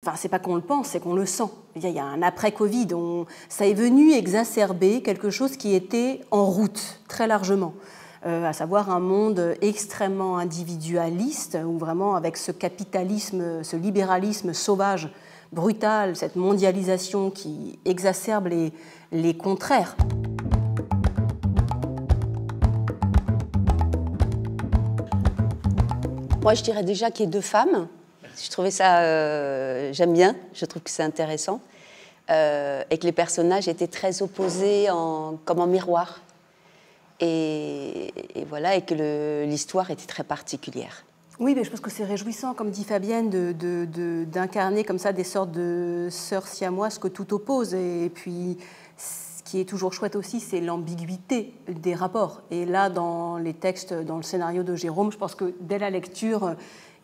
Enfin, c'est pas qu'on le pense, c'est qu'on le sent. Il y a un après-Covid, ça est venu exacerber quelque chose qui était en route, très largement. À savoir un monde extrêmement individualiste, où vraiment avec ce capitalisme, ce libéralisme sauvage, brutal, cette mondialisation qui exacerbe les contraires. Moi, je dirais déjà qu'il y ait deux femmes. Je trouvais ça, j'aime bien, je trouve que c'est intéressant. Et que les personnages étaient très opposés comme en miroir. Et voilà, et que l'histoire était très particulière. Oui, mais je pense que c'est réjouissant, comme dit Fabienne, d'incarner comme ça des sortes de sœurs siamoises que tout oppose. Et puis, ce qui est toujours chouette aussi, c'est l'ambiguïté des rapports. Et là, dans les textes, dans le scénario de Jérôme, je pense que dès la lecture,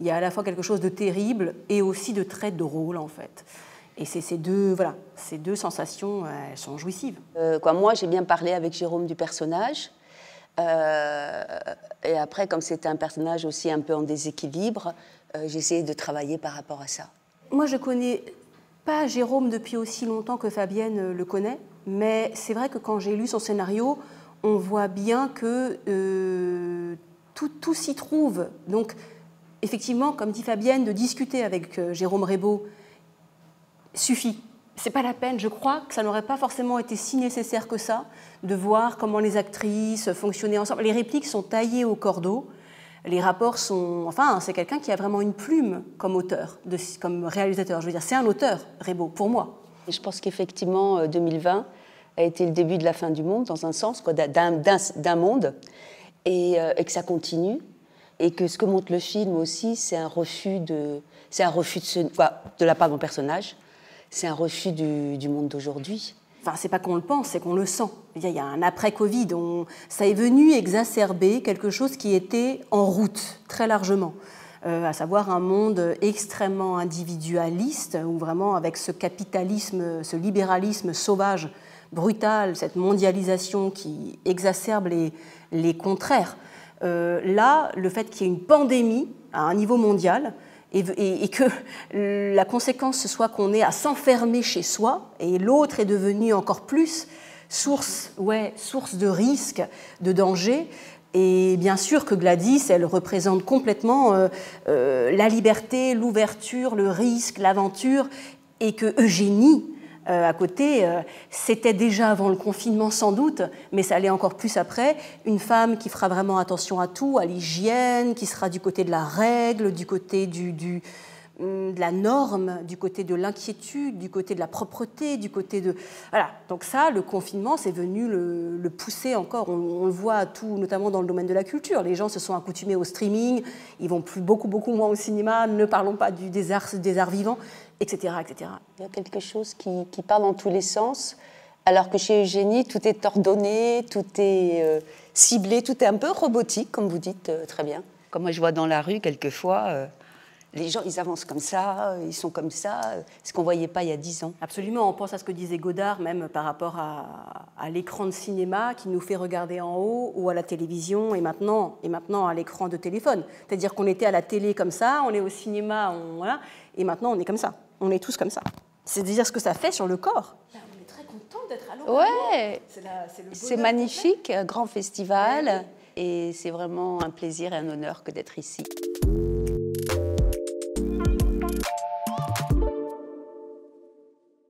il y a à la fois quelque chose de terrible et aussi de très drôle, en fait. Et ces deux sensations, elles sont jouissives. Moi, j'ai bien parlé avec Jérôme du personnage. Et après, comme c'était un personnage aussi un peu en déséquilibre, j'ai essayé de travailler par rapport à ça. Moi, je connais pas Jérôme depuis aussi longtemps que Fabienne le connaît, mais c'est vrai que quand j'ai lu son scénario, on voit bien que tout s'y trouve. Donc, effectivement, comme dit Fabienne, de discuter avec Jérôme Rebaud suffit. C'est pas la peine, je crois que ça n'aurait pas forcément été si nécessaire que ça, de voir comment les actrices fonctionnaient ensemble. Les répliques sont taillées au cordeau, les rapports sont... Enfin, c'est quelqu'un qui a vraiment une plume comme auteur, comme réalisateur. Je veux dire, c'est un auteur, Rebaud, pour moi. Et je pense qu'effectivement, 2020 a été le début de la fin du monde, dans un sens, d'un monde, et que ça continue. Et que ce que montre le film aussi, c'est un refus de la part de mon personnage, c'est un refus du monde d'aujourd'hui. Enfin, c'est pas qu'on le pense, c'est qu'on le sent. Il y a un après-Covid, ça est venu exacerber quelque chose qui était en route, très largement. À savoir un monde extrêmement individualiste, où vraiment avec ce capitalisme, ce libéralisme sauvage, brutal, cette mondialisation qui exacerbe les contraires. Là, le fait qu'il y ait une pandémie à un niveau mondial, et que la conséquence ce soit qu'on est à s'enfermer chez soi, et l'autre est devenu encore plus source de risque, de danger. Et bien sûr que Gladys, elle représente complètement la liberté, l'ouverture, le risque, l'aventure, et que Eugénie, à côté, c'était déjà avant le confinement sans doute, mais ça allait encore plus après, une femme qui fera vraiment attention à tout, à l'hygiène, qui sera du côté de la règle, du côté de la norme, du côté de l'inquiétude, du côté de la propreté, du côté de... Voilà, donc ça, le confinement, c'est venu le pousser encore. On le voit à tout, notamment dans le domaine de la culture. Les gens se sont accoutumés au streaming, ils vont plus beaucoup moins au cinéma, ne parlons pas des arts vivants, etc., etc. Il y a quelque chose qui part dans tous les sens, alors que chez Eugénie, tout est ordonné, tout est ciblé, tout est un peu robotique, comme vous dites très bien. Comme moi, je vois dans la rue, quelquefois, les gens, ils avancent comme ça, ils sont comme ça, ce qu'on ne voyait pas il y a 10 ans. Absolument, on pense à ce que disait Godard, même par rapport à l'écran de cinéma qui nous fait regarder en haut, ou à la télévision, et maintenant à l'écran de téléphone. C'est-à-dire qu'on était à la télé comme ça, on est au cinéma, voilà, et maintenant on est comme ça. On est tous comme ça. C'est-à-dire ce que ça fait sur le corps. Là, on est très content d'être à l'eau. Ouais, c'est magnifique, un grand festival, et c'est vraiment un plaisir et un honneur que d'être ici.